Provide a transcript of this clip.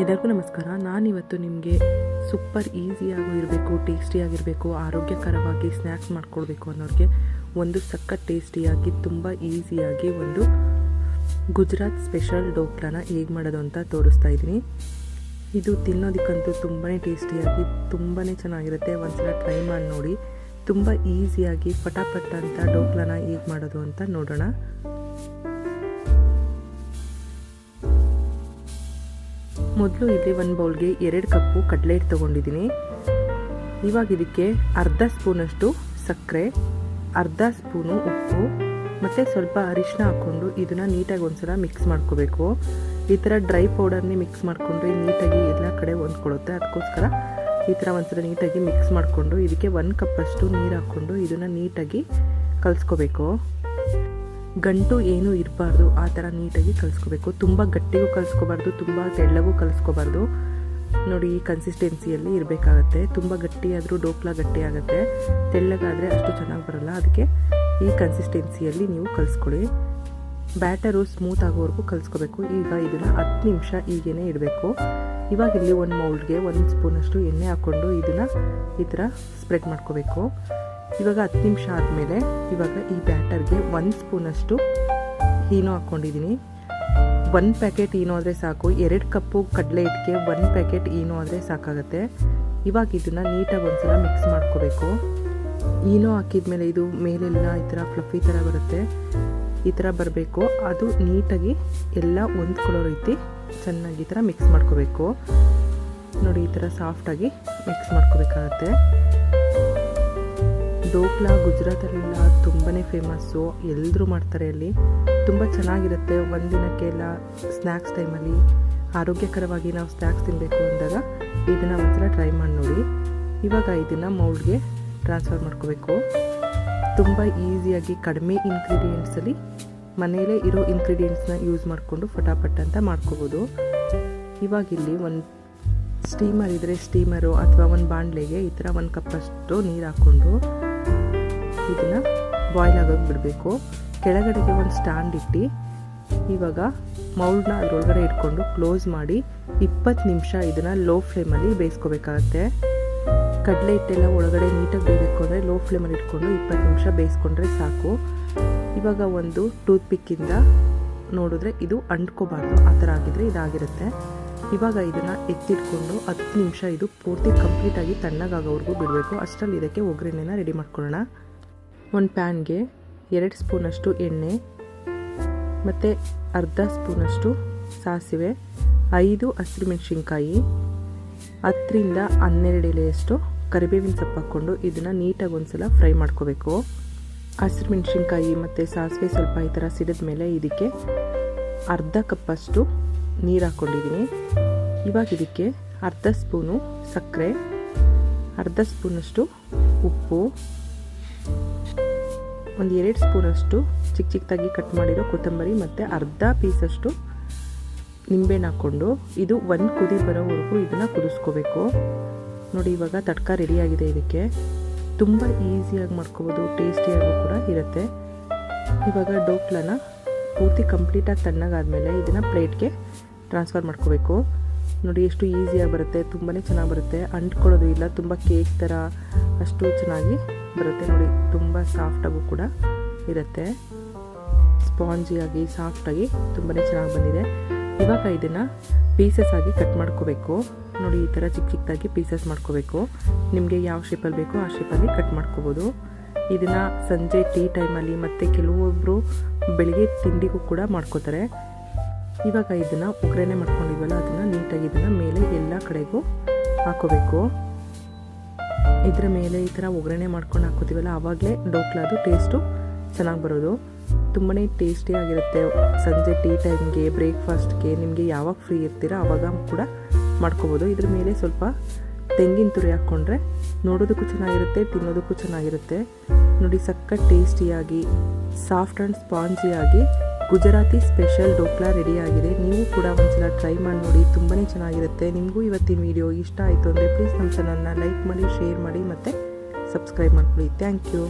ಎಲ್ಲರಿಗೂ ನಮಸ್ಕಾರ. ನಾನಿವತ್ತು ನಿಮಗೆ ಸೂಪರ್ ಈಸಿಯಾಗೂ ಇರಬೇಕು, ಟೇಸ್ಟಿಯಾಗಿರಬೇಕು, ಆರೋಗ್ಯಕರವಾಗಿ ಸ್ನ್ಯಾಕ್ಸ್ ಮಾಡ್ಕೊಳ್ಬೇಕು ಅನ್ನೋರಿಗೆ ಒಂದು ಸಖತ್ ಟೇಸ್ಟಿಯಾಗಿ ತುಂಬ ಈಸಿಯಾಗಿ ಒಂದು ಗುಜರಾತ್ ಸ್ಪೆಷಲ್ ಡೋಕ್ಲಾನ ಹೇಗೆ ಮಾಡೋದು ಅಂತ ತೋರಿಸ್ತಾ ಇದ್ದೀನಿ. ಇದು ತಿನ್ನೋದಕ್ಕಂತೂ ತುಂಬಾ ಟೇಸ್ಟಿಯಾಗಿ ತುಂಬಾ ಚೆನ್ನಾಗಿರುತ್ತೆ. ಒಂದ್ಸಲ ಟ್ರೈ ಮಾಡಿ ನೋಡಿ. ತುಂಬ ಈಸಿಯಾಗಿ ಪಟಾಪಟ್ ಅಂತ ಡೋಕ್ಲಾನ ಹೇಗೆ ಮಾಡೋದು ಅಂತ ನೋಡೋಣ. ಮೊದಲು ಇಲ್ಲಿ ಒಂದು ಬೌಲ್ಗೆ 2 ಕಪ್ಪು ಕಡಲೆ ಹಿಟ್ಟು ತೊಗೊಂಡಿದ್ದೀನಿ. ಇವಾಗ ಇದಕ್ಕೆ ಅರ್ಧ ಸ್ಪೂನಷ್ಟು ಸಕ್ಕರೆ, ಅರ್ಧ ಸ್ಪೂನು ಉಪ್ಪು ಮತ್ತು ಸ್ವಲ್ಪ ಅರಿಶಿನ ಹಾಕ್ಕೊಂಡು ಇದನ್ನು ನೀಟಾಗಿ ಒಂದ್ಸಲ ಮಿಕ್ಸ್ ಮಾಡ್ಕೋಬೇಕು. ಈ ಥರ ಡ್ರೈ ಪೌಡರ್ನೇ ಮಿಕ್ಸ್ ಮಾಡಿಕೊಂಡ್ರೆ ನೀಟಾಗಿ ಎಲ್ಲ ಕಡೆ ಹೊಂದ್ಕೊಳ್ಳುತ್ತೆ. ಅದಕ್ಕೋಸ್ಕರ ಈ ಥರ ಒಂದ್ಸಲ ನೀಟಾಗಿ ಮಿಕ್ಸ್ ಮಾಡಿಕೊಂಡು ಇದಕ್ಕೆ 1 ಕಪ್ಪಷ್ಟು ನೀರು ಹಾಕ್ಕೊಂಡು ಇದನ್ನು ನೀಟಾಗಿ ಕಲಿಸ್ಕೋಬೇಕು. ಗಂಟು ಏನೂ ಇರಬಾರ್ದು, ಆ ಥರ ನೀಟಾಗಿ ಕಲಿಸ್ಕೋಬೇಕು. ತುಂಬ ಗಟ್ಟಿಗೂ ಕಲಿಸ್ಕೋಬಾರ್ದು, ತುಂಬ ತೆಳ್ಳಗೂ ಕಲಿಸ್ಕೋಬಾರ್ದು. ನೋಡಿ, ಈ ಕನ್ಸಿಸ್ಟೆನ್ಸಿಯಲ್ಲಿ ಇರಬೇಕಾಗತ್ತೆ. ತುಂಬ ಗಟ್ಟಿಯಾದರೂ ಡೋಕ್ಲಾ ಗಟ್ಟಿ ಆಗುತ್ತೆ, ತೆಳ್ಳಗಾದರೆ ಅಷ್ಟು ಚೆನ್ನಾಗಿ ಬರೋಲ್ಲ. ಅದಕ್ಕೆ ಈ ಕನ್ಸಿಸ್ಟೆನ್ಸಿಯಲ್ಲಿ ನೀವು ಕಲಿಸ್ಕೊಳ್ಳಿ. ಬ್ಯಾಟರು ಸ್ಮೂತ್ ಆಗೋವರೆಗೂ ಕಲಿಸ್ಕೋಬೇಕು. ಈಗ ಇದನ್ನು 10 ನಿಮಿಷ ಹೀಗೇ ಇಡಬೇಕು. ಇವಾಗ ಇಲ್ಲಿ ಒಂದು ಮೌಲ್ಡ್ಗೆ 1 ಸ್ಪೂನಷ್ಟು ಎಣ್ಣೆ ಹಾಕ್ಕೊಂಡು ಇದನ್ನು ಈ ಥರ ಸ್ಪ್ರೆಡ್ ಮಾಡ್ಕೋಬೇಕು. ಇವಾಗ 10 ನಿಮಿಷ ಆದಮೇಲೆ ಇವಾಗ ಈ ಬ್ಯಾಟರ್ಗೆ 1 ಸ್ಪೂನಷ್ಟು ಈನೋ ಹಾಕ್ಕೊಂಡಿದ್ದೀನಿ. 1 ಪ್ಯಾಕೆಟ್ ಈನೋ ಆದರೆ ಸಾಕು. 2 ಕಪ್ಪು ಕಡಲೆ ಹಿಟ್ಟಿಗೆ 1 ಪ್ಯಾಕೆಟ್ ಈನೋ ಆದರೆ ಸಾಕಾಗುತ್ತೆ. ಇವಾಗ ಇದನ್ನು ನೀಟಾಗಿ ಒಂದ್ಸಲ ಮಿಕ್ಸ್ ಮಾಡ್ಕೋಬೇಕು. ಈನೋ ಹಾಕಿದ್ಮೇಲೆ ಇದು ಮೇಲೆಲ್ಲ ಈ ಥರ ಫ್ಲಫಿ ಥರ ಬರುತ್ತೆ. ಈ ಥರ ಬರಬೇಕು. ಅದು ನೀಟಾಗಿ ಎಲ್ಲ ಹೊಂದ್ಕೊಳ್ಳೋ ರೀತಿ ಚೆನ್ನಾಗಿ ಈ ಥರ ಮಿಕ್ಸ್ ಮಾಡ್ಕೋಬೇಕು. ನೋಡಿ, ಈ ಥರ ಸಾಫ್ಟಾಗಿ ಮಿಕ್ಸ್ ಮಾಡ್ಕೋಬೇಕಾಗತ್ತೆ. ಡೋಕ್ಲಾ ಗುಜರಾತಲ್ಲೆಲ್ಲ ತುಂಬಾ ಫೇಮಸ್ಸು, ಎಲ್ಲರೂ ಮಾಡ್ತಾರೆ. ಅಲ್ಲಿ ತುಂಬ ಚೆನ್ನಾಗಿರುತ್ತೆ. ಒಂದಿನಕ್ಕೆಲ್ಲ ಸ್ನ್ಯಾಕ್ಸ್ ಟೈಮಲ್ಲಿ ಆರೋಗ್ಯಕರವಾಗಿ ನಾವು ಸ್ನ್ಯಾಕ್ಸ್ ತಿನ್ನಬೇಕು ಅಂದಾಗ ಇದನ್ನು ಒಂದ್ಸಲ ಟ್ರೈ ಮಾಡಿ ನೋಡಿ. ಇವಾಗ ಇದನ್ನು ಮೌಲ್ಡ್ಗೆ ಟ್ರಾನ್ಸ್ಫರ್ ಮಾಡ್ಕೋಬೇಕು. ತುಂಬ ಈಸಿಯಾಗಿ ಕಡಿಮೆ ಇಂಗ್ರೀಡಿಯೆಂಟ್ಸಲ್ಲಿ ಮನೆಯಲ್ಲೇ ಇರೋ ಇಂಗ್ರೀಡಿಯೆಂಟ್ಸ್ನ ಯೂಸ್ ಮಾಡಿಕೊಂಡು ಫಟಾಫಟ್ ಅಂತ ಮಾಡ್ಕೋಬೋದು. ಇವಾಗ ಇಲ್ಲಿ ಒಂದು ಸ್ಟೀಮರ್ ಇದ್ದರೆ ಸ್ಟೀಮರು ಅಥವಾ ಒಂದು ಬಾಣಲೆಗೆ ಈ ಥರ 1 ಕಪ್ಪಷ್ಟು ನೀರು ಹಾಕ್ಕೊಂಡು ಇದನ್ನು ಬಾಯ್ಲ್ ಆಗೋಕ್ಕೆ ಬಿಡಬೇಕು. ಕೆಳಗಡೆಗೆ ಒಂದು ಸ್ಟ್ಯಾಂಡ್ ಇಟ್ಟು ಇವಾಗ ಮೌಲ್ಡ್ನ ಅದರೊಳಗಡೆ ಇಟ್ಕೊಂಡು ಕ್ಲೋಸ್ ಮಾಡಿ 20 ನಿಮಿಷ ಇದನ್ನು ಲೋ ಫ್ಲೇಮಲ್ಲಿ ಬೇಯಿಸ್ಕೋಬೇಕಾಗತ್ತೆ. ಕಡಲೆ ಹಿಟ್ಟೆಲ್ಲ ಒಳಗಡೆ ನೀಟಾಗಿ ಬೇಯಬೇಕು ಅಂದರೆ ಲೋ ಫ್ಲೇಮಲ್ಲಿ ಇಟ್ಕೊಂಡು 20 ನಿಮಿಷ ಬೇಯಿಸ್ಕೊಂಡ್ರೆ ಸಾಕು. ಇವಾಗ ಒಂದು ಟೂತ್ ಪಿಕ್ಕಿಂದ ನೋಡಿದ್ರೆ ಇದು ಅಂಟ್ಕೋಬಾರ್ದು, ಆ ಥರ ಆಗಿದ್ರೆ ಇದಾಗಿರುತ್ತೆ. ಇವಾಗ ಇದನ್ನು ಎತ್ತಿಟ್ಕೊಂಡು 10 ನಿಮಿಷ ಇದು ಪೂರ್ತಿ ಕಂಪ್ಲೀಟಾಗಿ ತಣ್ಣಗಾಗೋವರೆಗೂ ಬಿಡಬೇಕು. ಅಷ್ಟರಲ್ಲಿ ಇದಕ್ಕೆ ಒಗ್ಗರಣೆನ ರೆಡಿ ಮಾಡ್ಕೊಳ್ಳೋಣ. ಒಂದು ಪ್ಯಾನ್ಗೆ 2 ಸ್ಪೂನಷ್ಟು ಎಣ್ಣೆ ಮತ್ತು ಅರ್ಧ ಸ್ಪೂನಷ್ಟು ಸಾಸಿವೆ, 5 ಹಸಿರುಮೆಣಸಿನ್ಕಾಯಿ, 10 ರಿಂದ 12 ಎಲೆಯಷ್ಟು ಕರಿಬೇವಿನ ಸೊಪ್ಪು ಹಾಕ್ಕೊಂಡು ಇದನ್ನು ನೀಟಾಗಿ ಒಂದ್ಸಲ ಫ್ರೈ ಮಾಡ್ಕೋಬೇಕು. ಹಸಿರುಮೆಣಸಿನ್ಕಾಯಿ ಮತ್ತು ಸಾಸಿವೆ ಸ್ವಲ್ಪ ಈ ಥರ ಸಿಡಿದ ಮೇಲೆ ಇದಕ್ಕೆ ಅರ್ಧ ಕಪ್ಪಷ್ಟು ನೀರು ಹಾಕ್ಕೊಂಡಿದ್ದೀನಿ. ಇವಾಗ ಇದಕ್ಕೆ ಅರ್ಧ ಸ್ಪೂನು ಸಕ್ಕರೆ, ಅರ್ಧ ಸ್ಪೂನಷ್ಟು ಉಪ್ಪು, ಒಂದು 2 ಸ್ಪೂನಷ್ಟು ಚಿಕ್ಕದಾಗಿ ಕಟ್ ಮಾಡಿರೋ ಕೊತ್ತಂಬರಿ ಮತ್ತು ಅರ್ಧ ಪೀಸಷ್ಟು ನಿಂಬೆಹಣ್ಣು ಹಾಕ್ಕೊಂಡು ಇದು 1 ಕುದಿ ಬರೋವರೆಗೂ ಇದನ್ನು ಕುದಿಸ್ಕೋಬೇಕು. ನೋಡಿ, ಇವಾಗ ತಡ್ಕ ರೆಡಿಯಾಗಿದೆ. ಇದಕ್ಕೆ ತುಂಬ ಈಸಿಯಾಗಿ ಮಾಡ್ಕೋಬೋದು, ಟೇಸ್ಟಿಯಾಗೂ ಕೂಡ ಇರುತ್ತೆ. ಇವಾಗ ಡೋಕ್ಲಾನ ಪೂರ್ತಿ ಕಂಪ್ಲೀಟಾಗಿ ತಣ್ಣಗಾದ್ಮೇಲೆ ಇದನ್ನು ಪ್ಲೇಟ್ಗೆ ಟ್ರಾನ್ಸ್ಫರ್ ಮಾಡ್ಕೋಬೇಕು. ನೋಡಿ, ಎಷ್ಟು ಈಸಿಯಾಗಿ ಬರುತ್ತೆ, ತುಂಬಾ ಚೆನ್ನಾಗಿ ಬರುತ್ತೆ. ಅಂಟ್ಕೊಳ್ಳೋದು ಇಲ್ಲ, ತುಂಬ ಕೇಕ್ ಥರ ಅಷ್ಟು ಚೆನ್ನಾಗಿ ಬರುತ್ತೆ. ನೋಡಿ, ತುಂಬ ಸಾಫ್ಟಾಗೂ ಕೂಡ ಇರುತ್ತೆ. ಸ್ಪಾಂಜಿಯಾಗಿ ಸಾಫ್ಟಾಗಿ ತುಂಬಾ ಚೆನ್ನಾಗಿ ಬಂದಿದೆ. ಇವಾಗ ಇದನ್ನು ಪೀಸಸ್ ಆಗಿ ಕಟ್ ಮಾಡ್ಕೋಬೇಕು. ನೋಡಿ, ಈ ಥರ ಚಿಕ್ಕದಾಗಿ ಪೀಸಸ್ ಮಾಡ್ಕೋಬೇಕು. ನಿಮಗೆ ಯಾವ ಶೇಪಲ್ಲಿ ಬೇಕೋ ಆ ಶೇಪಲ್ಲಿ ಕಟ್ ಮಾಡ್ಕೋಬೋದು. ಇದನ್ನು ಸಂಜೆ ಟೀ ಟೈಮಲ್ಲಿ ಮತ್ತು ಕೆಲವೊಬ್ಬರು ಬೆಳಿಗ್ಗೆ ತಿಂಡಿಗೂ ಕೂಡ ಮಾಡ್ಕೋತಾರೆ. ಇವಾಗ ಇದನ್ನು ಒಗ್ಗರಣೆ ಮಾಡ್ಕೊಂಡಿದ್ವಲ್ಲ ಅದನ್ನು ನೀಟಾಗಿ ಇದನ್ನು ಮೇಲೆ ಎಲ್ಲ ಕಡೆಗೂ ಹಾಕೋಬೇಕು. ಇದರ ಮೇಲೆ ಈ ಥರ ಒಗ್ಗರಣೆ ಮಾಡ್ಕೊಂಡು ಹಾಕೋತೀವಲ್ಲ ಆವಾಗಲೇ ಡೋಕ್ಲಾದು ಟೇಸ್ಟು ಚೆನ್ನಾಗಿ ಬರೋದು. ತುಂಬಾ ಟೇಸ್ಟಿಯಾಗಿರುತ್ತೆ. ಸಂಜೆ ಟೀ ಟೈಮ್ಗೆ, ಬ್ರೇಕ್ಫಾಸ್ಟ್ಗೆ ನಿಮಗೆ ಯಾವಾಗ ಫ್ರೀ ಇರ್ತೀರೋ ಆವಾಗ ಕೂಡ ಮಾಡ್ಕೋಬೋದು. ಇದ್ರ ಮೇಲೆ ಸ್ವಲ್ಪ ತೆಂಗಿನ ತುರಿ ಹಾಕ್ಕೊಂಡ್ರೆ ನೋಡೋದಕ್ಕೂ ಚೆನ್ನಾಗಿರುತ್ತೆ, ತಿನ್ನೋದಕ್ಕೂ ಚೆನ್ನಾಗಿರುತ್ತೆ. ನೋಡಿ, ಸಖತ್ ಟೇಸ್ಟಿಯಾಗಿ ಸಾಫ್ಟ್ ಆ್ಯಂಡ್ ಸ್ಪಾಂಜಿಯಾಗಿ ಗುಜರಾತಿ ಸ್ಪೆಷಲ್ ಡೋಕ್ಲಾ ರೆಡಿಯಾಗಿದೆ. ನೀವು ಕೂಡ ಒಂದ್ಸಲ ಟ್ರೈ ಮಾಡಿ ನೋಡಿ, ತುಂಬಾ ಚೆನ್ನಾಗಿರುತ್ತೆ. ನಿಮಗೂ ಇವತ್ತಿನ ವಿಡಿಯೋ ಇಷ್ಟ ಆಯಿತು ಅಂದರೆ ಪ್ಲೀಸ್ ನಮ್ಮ ಚಾನಲ್ನ ಲೈಕ್ ಮಾಡಿ, ಶೇರ್ ಮಾಡಿ ಮತ್ತು ಸಬ್ಸ್ಕ್ರೈಬ್ ಮಾಡ್ಕೊಳ್ಳಿ. Thank you.